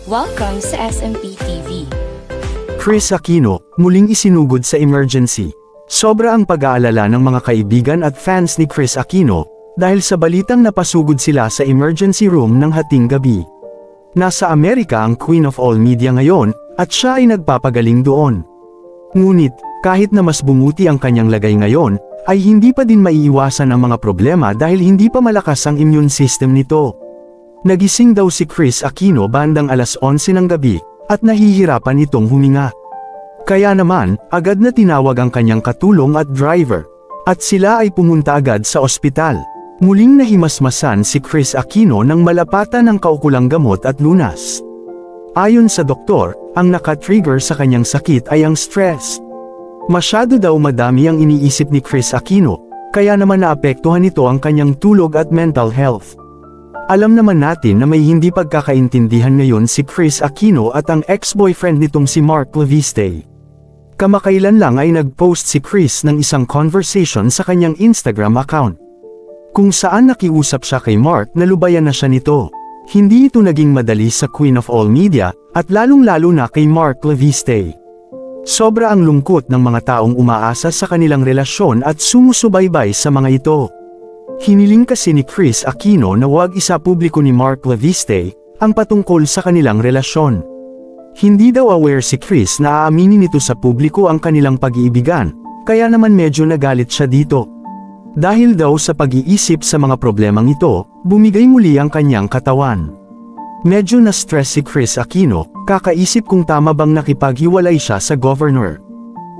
Welcome sa SMP TV. Kris Aquino, muling isinugod sa emergency. Sobra ang pag-aalala ng mga kaibigan at fans ni Kris Aquino, dahil sa balitang napasugod sila sa emergency room ng hating gabi. Nasa Amerika ang Queen of All Media ngayon, at siya ay nagpapagaling doon. Ngunit, kahit na mas bumuti ang kanyang lagay ngayon, ay hindi pa din maiiwasan ang mga problema dahil hindi pa malakas ang immune system nito. Nagising daw si Kris Aquino bandang alas 11 ng gabi, at nahihirapan itong huminga. Kaya naman, agad na tinawag ang kanyang katulong at driver, at sila ay pumunta agad sa ospital. Muling nahimasmasan si Kris Aquino ng malapatan ng kaukulang gamot at lunas. Ayon sa doktor, ang nakatrigger sa kanyang sakit ay ang stress. Masyado daw madami ang iniisip ni Kris Aquino, kaya naman naapektuhan nito ang kanyang tulog at mental health. Alam naman natin na may hindi pagkakaintindihan ngayon si Kris Aquino at ang ex-boyfriend nitong si Mark Leviste. Kamakailan lang ay nag-post si Kris ng isang conversation sa kanyang Instagram account, kung saan nakiusap siya kay Mark na lubayan na siya nito. Hindi ito naging madali sa Queen of All Media, at lalong-lalo na kay Mark Leviste. Sobra ang lungkot ng mga taong umaasa sa kanilang relasyon at sumusubaybay sa mga ito. Hiniling kasi ni Kris Aquino na huwag isapubliko ni Mark Leviste ang patungkol sa kanilang relasyon. Hindi daw aware si Kris na aaminin nito sa publiko ang kanilang pag-iibigan, kaya naman medyo nagalit siya dito. Dahil daw sa pag-iisip sa mga problemang ito, bumigay muli ang kanyang katawan. Medyo na-stress si Kris Aquino, kakaisip kung tama bang nakipaghiwalay siya sa governor.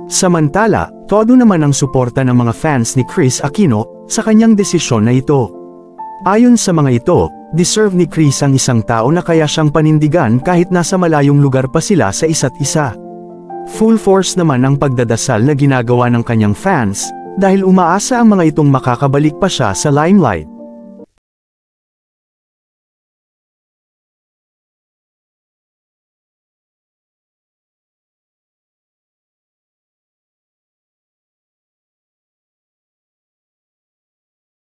Samantala, todo naman ang suporta ng mga fans ni Kris Aquino sa kanyang desisyon na ito. Ayon sa mga ito, deserve ni Kris ang isang tao na kaya siyang panindigan kahit nasa malayong lugar pa sila sa isa't isa. Full force naman ang pagdadasal na ginagawa ng kanyang fans, dahil umaasa ang mga itong makakabalik pa siya sa limelight.